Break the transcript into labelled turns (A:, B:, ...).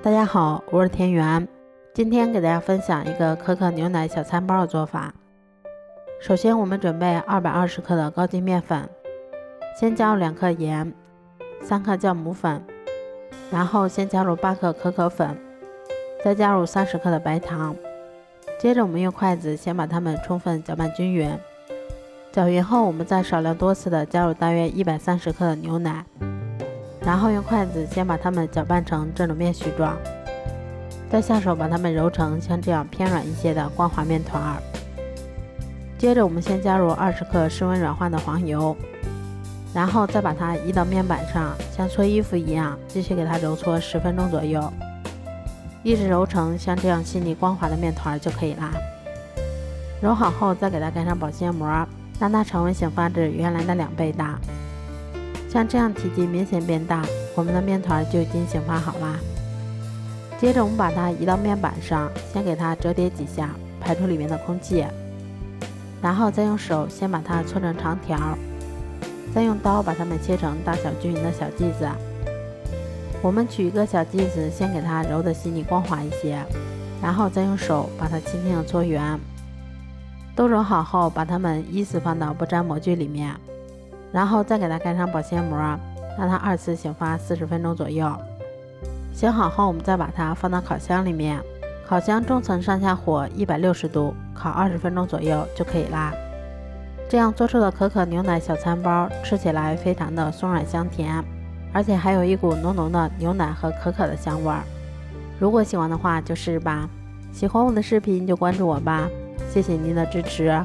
A: 大家好，我是田园。今天给大家分享一个可可牛奶小餐包的做法。首先我们准备220克的高筋面粉，先加入2克盐，3克酵母粉，然后先加入8克可可粉，再加入30克的白糖。接着我们用筷子先把它们充分搅拌均匀，搅匀后我们再少量多次的加入大约130克的牛奶，然后用筷子先把它们搅拌成这种面絮状，再下手把它们揉成像这样偏软一些的光滑面团。接着我们先加入20克室温软化的黄油，然后再把它移到面板上，像搓衣服一样继续给它揉搓10分钟左右，一直揉成像这样细腻光滑的面团就可以啦。揉好后再给它盖上保鲜膜，让它常温醒发至原来的2倍大。像这样体积明显变大，我们的面团就已经醒发好啦。接着我们把它移到面板上，先给它折叠几下，排出里面的空气，然后再用手先把它搓成长条，再用刀把它们切成大小均匀的小剂子。我们取一个小剂子，先给它揉得细腻光滑一些，然后再用手把它轻轻地搓圆。都揉好后，把它们依次放到不粘模具里面，然后再给它盖上保鲜膜，让它2次醒发40分钟左右。醒好后，我们再把它放到烤箱里面，烤箱中层上下火160度，烤20分钟左右就可以啦。这样做出的可可牛奶小餐包吃起来非常的松软香甜，而且还有一股浓浓的牛奶和可可的香味儿。如果喜欢的话就试试吧，喜欢我的视频就关注我吧，谢谢您的支持。